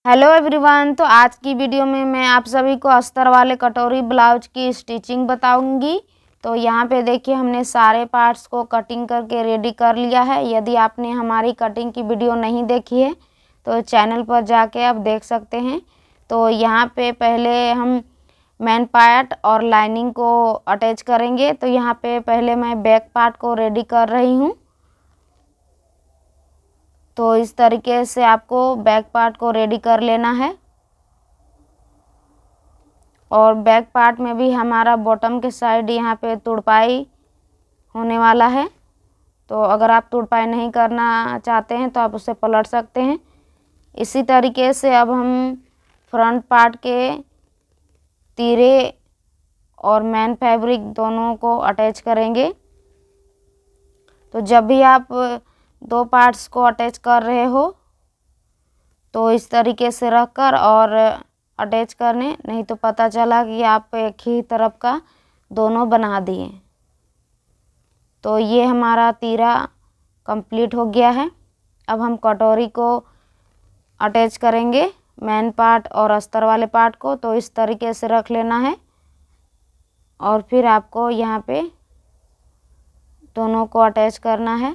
Hello everyone. तो आज की वीडियो में मैं आप सभी को अस्तर वाले कटोरी ब्लाउज की स्टिचिंग बताऊंगी। तो यहाँ पे देखिए हमने सारे पार्ट्स को कटिंग करके रेडी कर लिया है। यदि आपने हमारी कटिंग की वीडियो नहीं देखी है तो चैनल पर जाके आप देख सकते हैं। तो यहाँ पे पहले हम मेन पार्ट और लाइनिंग को अटैच करेंगे। तो यहाँ पे पहले मैं बैक पार्ट को रेडी कर रही हूँ। तो इस तरीके से आपको बैक पार्ट को रेडी कर लेना है। और बैक पार्ट में भी हमारा बॉटम के साइड यहाँ पे तुड़पाई होने वाला है। तो अगर आप तुड़पाई नहीं करना चाहते हैं तो आप उसे पलट सकते हैं। इसी तरीके से अब हम फ्रंट पार्ट के तीरे और मेन फैब्रिक दोनों को अटैच करेंगे। तो जब भी आप दो पार्ट्स को अटैच कर रहे हो तो इस तरीके से रखकर और अटैच करने, नहीं तो पता चला कि आप एक ही तरफ का दोनों बना दिए। तो ये हमारा तीरा कंप्लीट हो गया है। अब हम कटोरी को अटैच करेंगे, मेन पार्ट और अस्तर वाले पार्ट को। तो इस तरीके से रख लेना है और फिर आपको यहाँ पे दोनों को अटैच करना है।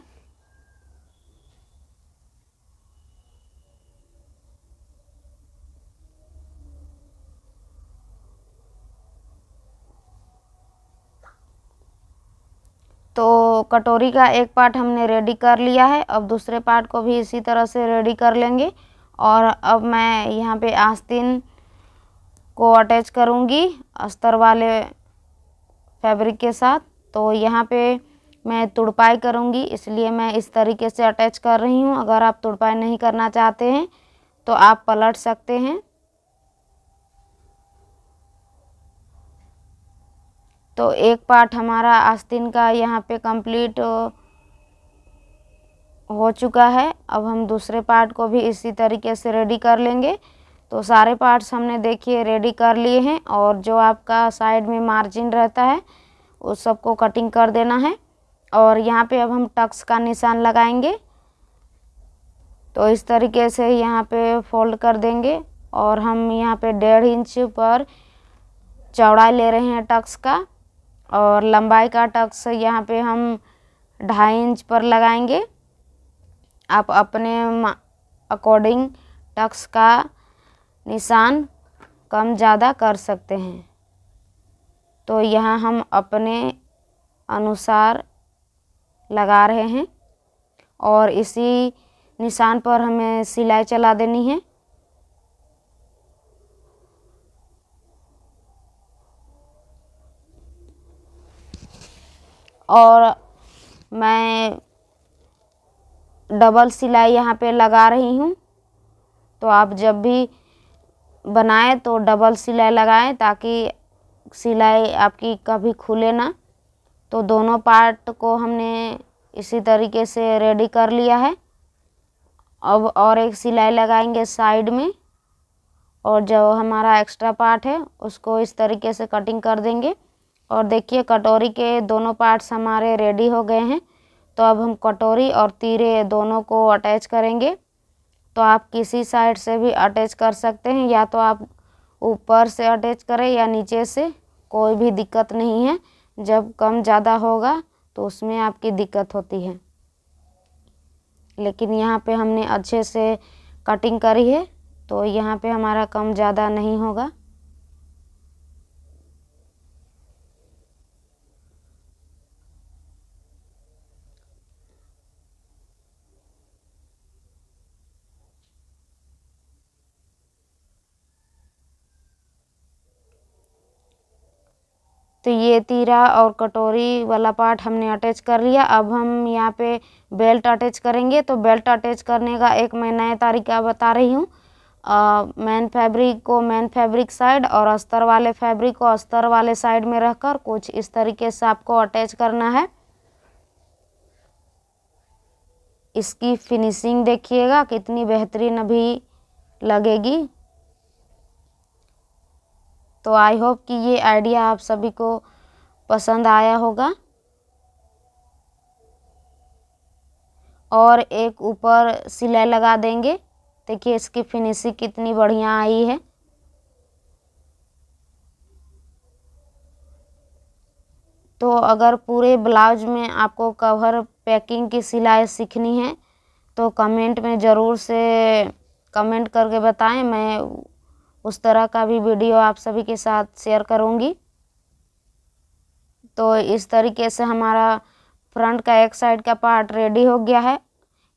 तो कटोरी का एक पार्ट हमने रेडी कर लिया है। अब दूसरे पार्ट को भी इसी तरह से रेडी कर लेंगे। और अब मैं यहाँ पे आस्तीन को अटैच करूँगी अस्तर वाले फैब्रिक के साथ। तो यहाँ पे मैं तुड़पाई करूँगी, इसलिए मैं इस तरीके से अटैच कर रही हूँ। अगर आप तुड़पाई नहीं करना चाहते हैं तो आप पलट सकते हैं। तो एक पार्ट हमारा आस्तीन का यहाँ पे कंप्लीट हो चुका है। अब हम दूसरे पार्ट को भी इसी तरीके से रेडी कर लेंगे। तो सारे पार्ट्स हमने देखिए रेडी कर लिए हैं। और जो आपका साइड में मार्जिन रहता है उस सबको कटिंग कर देना है। और यहाँ पे अब हम टक्स का निशान लगाएंगे। तो इस तरीके से यहाँ पे फोल्ड कर देंगे और हम यहाँ पे 1.5 इंच पर चौड़ाई ले रहे हैं टक्स का। और लंबाई का टक्स यहाँ पे हम 2.5 इंच पर लगाएंगे। आप अपने अकॉर्डिंग टक्स का निशान कम ज़्यादा कर सकते हैं। तो यहाँ हम अपने अनुसार लगा रहे हैं और इसी निशान पर हमें सिलाई चला देनी है। और मैं डबल सिलाई यहाँ पे लगा रही हूँ। तो आप जब भी बनाएं तो डबल सिलाई लगाएं ताकि सिलाई आपकी कभी खुले ना। तो दोनों पार्ट को हमने इसी तरीके से रेडी कर लिया है। अब और एक सिलाई लगाएंगे साइड में और जो हमारा एक्स्ट्रा पार्ट है उसको इस तरीके से कटिंग कर देंगे। और देखिए कटोरी के दोनों पार्ट्स हमारे रेडी हो गए हैं। तो अब हम कटोरी और तीरे दोनों को अटैच करेंगे। तो आप किसी साइड से भी अटैच कर सकते हैं, या तो आप ऊपर से अटैच करें या नीचे से, कोई भी दिक्कत नहीं है। जब कम ज़्यादा होगा तो उसमें आपकी दिक्कत होती है, लेकिन यहाँ पे हमने अच्छे से कटिंग करी है तो यहाँ पे हमारा कम ज़्यादा नहीं होगा। तो ये तीरा और कटोरी वाला पार्ट हमने अटैच कर लिया। अब हम यहाँ पे बेल्ट अटैच करेंगे। तो बेल्ट अटैच करने का एक मैं नया तरीका बता रही हूँ। मेन फैब्रिक को मेन फैब्रिक साइड और अस्तर वाले फैब्रिक को अस्तर वाले साइड में रखकर कुछ इस तरीके से आपको अटैच करना है। इसकी फिनिशिंग देखिएगा कितनी बेहतरीन अभी लगेगी। तो आई होप कि ये आइडिया आप सभी को पसंद आया होगा। और एक ऊपर सिलाई लगा देंगे देखिए इसकी फिनिशिंग कितनी बढ़िया आई है। तो अगर पूरे ब्लाउज में आपको कवर पैकिंग की सिलाई सीखनी है तो कमेंट में ज़रूर से कमेंट करके बताएं, मैं उस तरह का भी वीडियो आप सभी के साथ शेयर करूंगी। तो इस तरीके से हमारा फ्रंट का एक साइड का पार्ट रेडी हो गया है।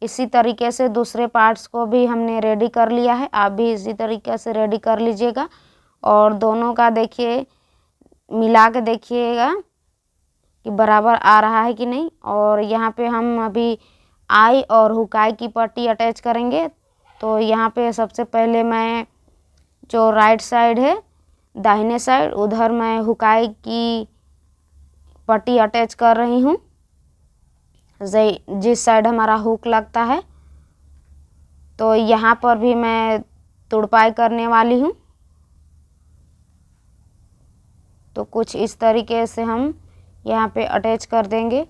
इसी तरीके से दूसरे पार्ट्स को भी हमने रेडी कर लिया है, आप भी इसी तरीके से रेडी कर लीजिएगा। और दोनों का देखिए मिला के देखिएगा कि बराबर आ रहा है कि नहीं। और यहाँ पे हम अभी आई और हुकाई की पट्टी अटैच करेंगे। तो यहाँ पे सबसे पहले मैं जो राइट साइड है दाहिने साइड उधर मैं हुकाई की पट्टी अटैच कर रही हूँ, जिस साइड हमारा हुक लगता है। तो यहाँ पर भी मैं तुड़पाई करने वाली हूँ। तो कुछ इस तरीके से हम यहाँ पे अटैच कर देंगे।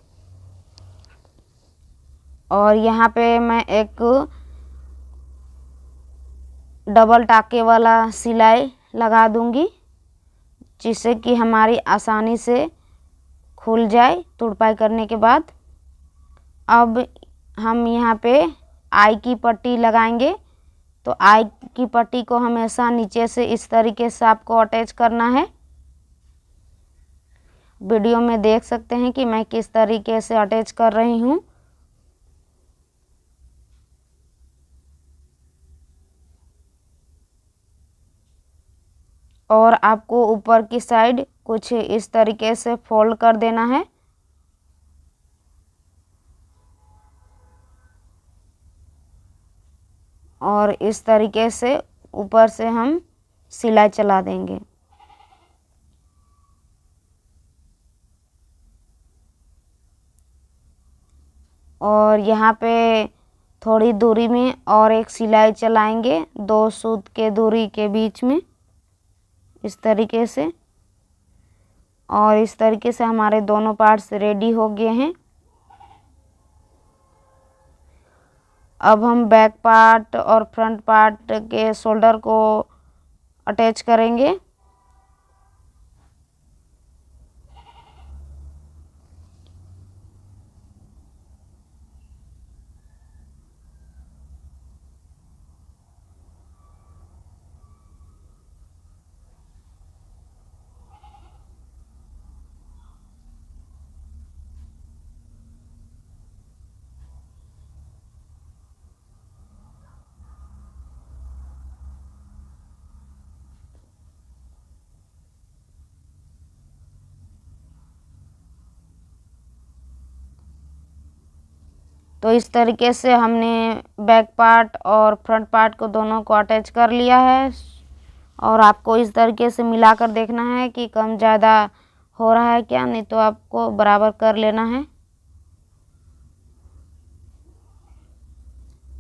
और यहाँ पे मैं एक डबल टाके वाला सिलाई लगा दूंगी, जिससे कि हमारी आसानी से खुल जाए तुड़पाई करने के बाद। अब हम यहाँ पे आई की पट्टी लगाएंगे। तो आई की पट्टी को हमेशा नीचे से इस तरीके से आपको अटैच करना है। वीडियो में देख सकते हैं कि मैं किस तरीके से अटैच कर रही हूँ। और आपको ऊपर की साइड कुछ इस तरीके से फोल्ड कर देना है। और इस तरीके से ऊपर से हम सिलाई चला देंगे। और यहाँ पे थोड़ी दूरी में और एक सिलाई चलाएंगे 2 सूत के दूरी के बीच में, इस तरीके से। और इस तरीके से हमारे दोनों पार्ट्स रेडी हो गए हैं। अब हम बैक पार्ट और फ्रंट पार्ट के शोल्डर को अटैच करेंगे। तो इस तरीके से हमने बैक पार्ट और फ्रंट पार्ट को दोनों को अटैच कर लिया है। और आपको इस तरीके से मिलाकर देखना है कि कम ज़्यादा हो रहा है क्या, नहीं तो आपको बराबर कर लेना है।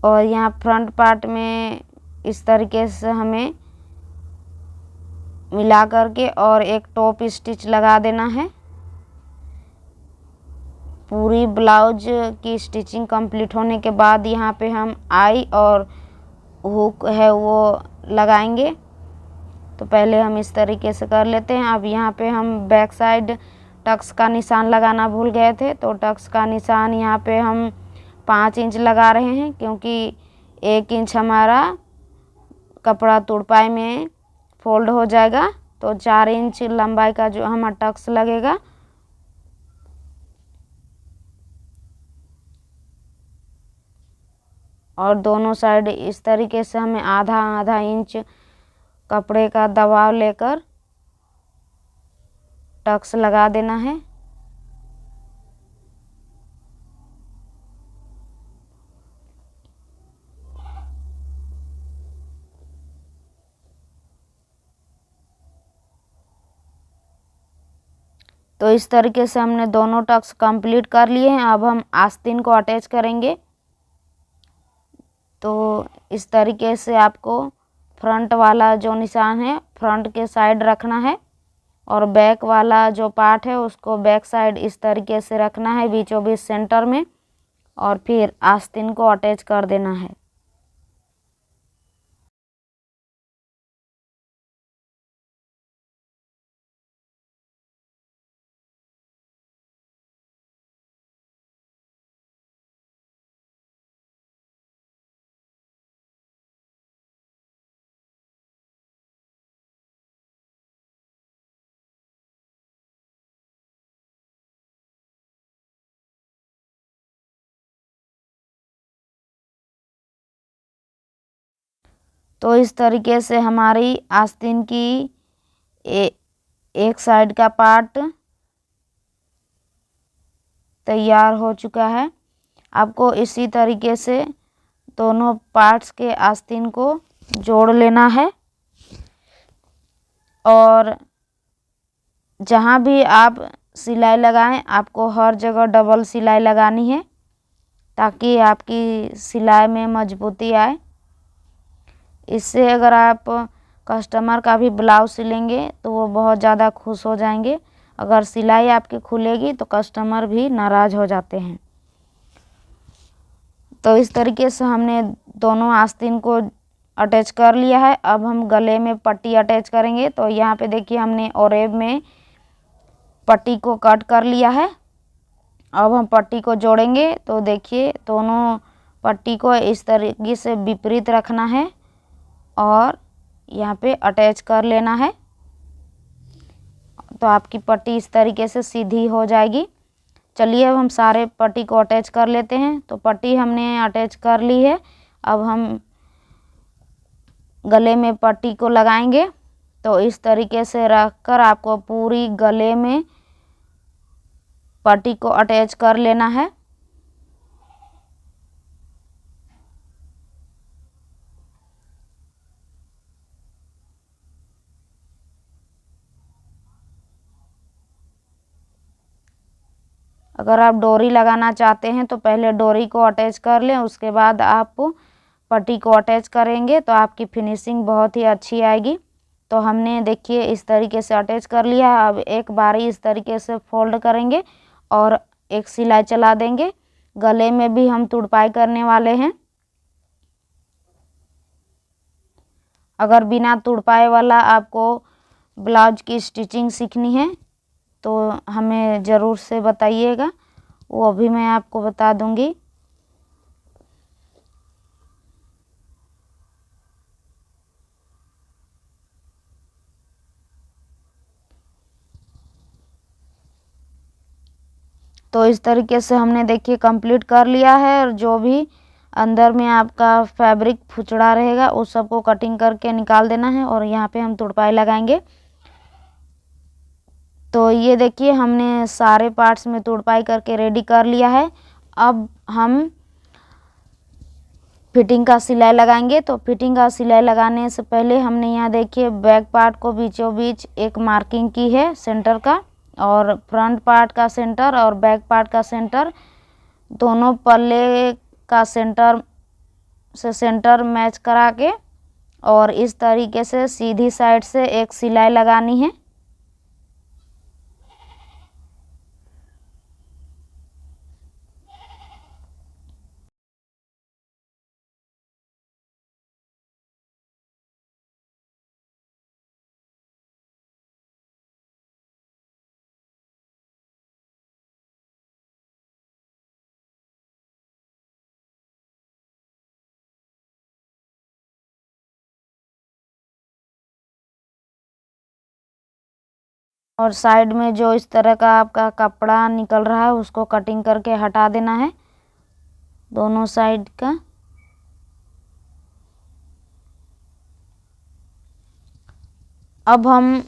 और यहाँ फ्रंट पार्ट में इस तरीके से हमें मिला करके और एक टॉप स्टिच लगा देना है। पूरी ब्लाउज की स्टिचिंग कंप्लीट होने के बाद यहाँ पे हम आई और हुक है वो लगाएंगे। तो पहले हम इस तरीके से कर लेते हैं। अब यहाँ पे हम बैक साइड टक्स का निशान लगाना भूल गए थे, तो टक्स का निशान यहाँ पे हम 5 इंच लगा रहे हैं, क्योंकि 1 इंच हमारा कपड़ा तुड़पाई में फोल्ड हो जाएगा। तो 4 इंच लंबाई का जो हमारा टक्स लगेगा। और दोनों साइड इस तरीके से हमें आधा आधा इंच कपड़े का दबाव लेकर टक्स लगा देना है। तो इस तरीके से हमने दोनों टक्स कंप्लीट कर लिए हैं। अब हम आस्तीन को अटैच करेंगे। तो इस तरीके से आपको फ्रंट वाला जो निशान है फ्रंट के साइड रखना है, और बैक वाला जो पार्ट है उसको बैक साइड इस तरीके से रखना है, बीचों बीच सेंटर में। और फिर आस्तीन को अटैच कर देना है। तो इस तरीके से हमारी आस्तीन की एक साइड का पार्ट तैयार हो चुका है। आपको इसी तरीके से दोनों पार्ट्स के आस्तीन को जोड़ लेना है और जहाँ भी आप सिलाई लगाएं आपको हर जगह डबल सिलाई लगानी है ताकि आपकी सिलाई में मजबूती आए। इससे अगर आप कस्टमर का भी ब्लाउज सिलेंगे तो वो बहुत ज़्यादा खुश हो जाएंगे। अगर सिलाई आपकी खुलेगी तो कस्टमर भी नाराज़ हो जाते हैं। तो इस तरीके से हमने दोनों आस्तीन को अटैच कर लिया है। अब हम गले में पट्टी अटैच करेंगे। तो यहाँ पे देखिए हमने ओरेब में पट्टी को कट कर लिया है। अब हम पट्टी को जोड़ेंगे। तो देखिए दोनों पट्टी को इस तरीके से विपरीत रखना है और यहाँ पे अटैच कर लेना है। तो आपकी पट्टी इस तरीके से सीधी हो जाएगी। चलिए अब हम सारे पट्टी को अटैच कर लेते हैं। तो पट्टी हमने अटैच कर ली है। अब हम गले में पट्टी को लगाएंगे। तो इस तरीके से रखकर आपको पूरी गले में पट्टी को अटैच कर लेना है। अगर आप डोरी लगाना चाहते हैं तो पहले डोरी को अटैच कर लें, उसके बाद आप पट्टी को अटैच करेंगे तो आपकी फिनिशिंग बहुत ही अच्छी आएगी। तो हमने देखिए इस तरीके से अटैच कर लिया। अब एक बारी इस तरीके से फोल्ड करेंगे और एक सिलाई चला देंगे। गले में भी हम तुड़पाई करने वाले हैं। अगर बिना तुड़पाई वाला आपको ब्लाउज की स्टिचिंग सीखनी है तो हमें ज़रूर से बताइएगा, वो भी मैं आपको बता दूंगी। तो इस तरीके से हमने देखिए कंप्लीट कर लिया है और जो भी अंदर में आपका फैब्रिक फुचड़ा रहेगा उस सबको कटिंग करके निकाल देना है और यहाँ पे हम तुड़पाई लगाएंगे। तो ये देखिए हमने सारे पार्ट्स में तुड़पाई करके रेडी कर लिया है। अब हम फिटिंग का सिलाई लगाएंगे। तो फिटिंग का सिलाई लगाने से पहले हमने यहाँ देखिए बैक पार्ट को बीचों बीच एक मार्किंग की है सेंटर का, और फ्रंट पार्ट का सेंटर और बैक पार्ट का सेंटर दोनों पल्ले का सेंटर से सेंटर मैच करा के और इस तरीके से सीधी साइड से एक सिलाई लगानी है। और साइड में जो इस तरह का आपका कपड़ा निकल रहा है उसको कटिंग करके हटा देना है दोनों साइड का। अब हम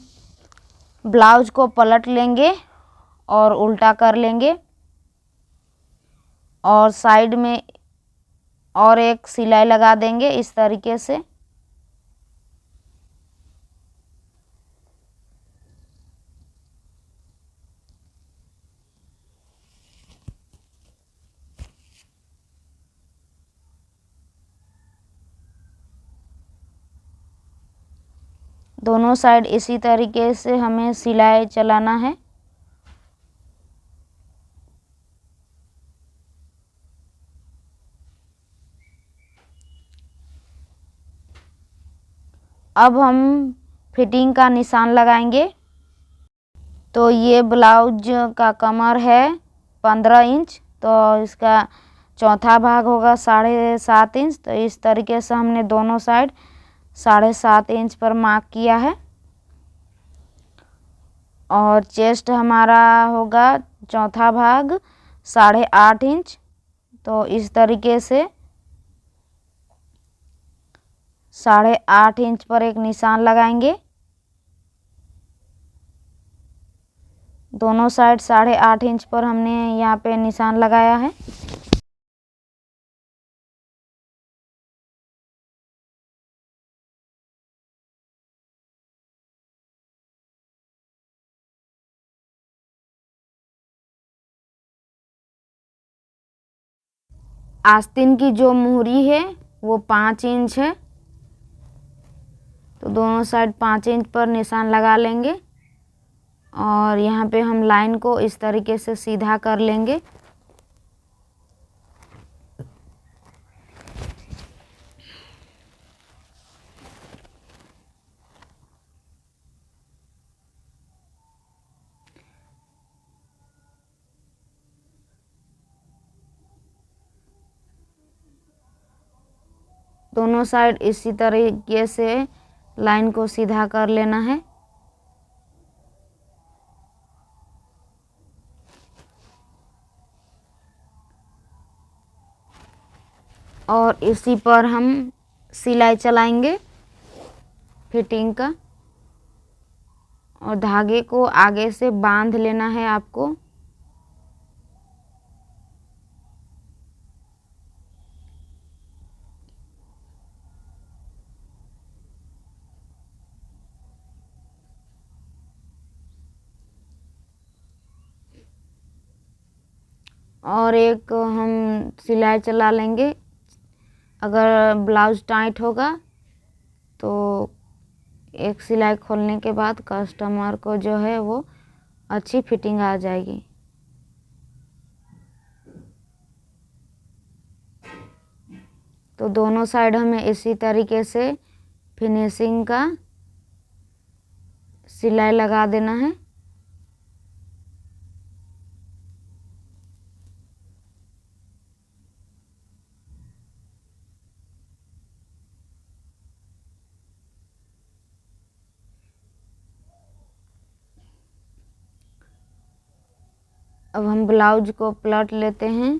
ब्लाउज को पलट लेंगे और उल्टा कर लेंगे और साइड में और एक सिलाई लगा देंगे इस तरीके से। दोनों साइड इसी तरीके से हमें सिलाई चलाना है। अब हम फिटिंग का निशान लगाएंगे। तो ये ब्लाउज का कमर है 15 इंच, तो इसका चौथा भाग होगा 7.5 इंच। तो इस तरीके से हमने दोनों साइड 7.5 इंच पर मार्क किया है। और चेस्ट हमारा होगा चौथा भाग 8.5 इंच। तो इस तरीके से 8.5 इंच पर एक निशान लगाएंगे। दोनों साइड 8.5 इंच पर हमने यहाँ पे निशान लगाया है। आस्तीन की जो मुहरी है वो 5 इंच है, तो दोनों साइड 5 इंच पर निशान लगा लेंगे और यहाँ पे हम लाइन को इस तरीके से सीधा कर लेंगे। दोनों साइड इसी तरीके से लाइन को सीधा कर लेना है। और इसी पर हम सिलाई चलाएंगे फिटिंग का, और धागे को आगे से बांध लेना है आपको। और एक हम सिलाई चला लेंगे। अगर ब्लाउज टाइट होगा तो एक सिलाई खोलने के बाद कस्टमर को जो है वो अच्छी फिटिंग आ जाएगी। तो दोनों साइड हमें इसी तरीके से फिनिशिंग का सिलाई लगा देना है। अब हम ब्लाउज को पलट लेते हैं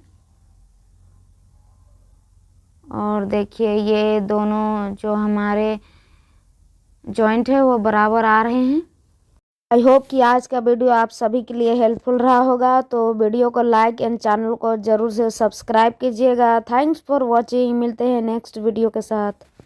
और देखिए ये दोनों जो हमारे जॉइंट है वो बराबर आ रहे हैं। आई होप कि आज का वीडियो आप सभी के लिए हेल्पफुल रहा होगा, तो वीडियो को लाइक एंड चैनल को ज़रूर से सब्सक्राइब कीजिएगा। Thanks for watching. मिलते हैं नेक्स्ट वीडियो के साथ।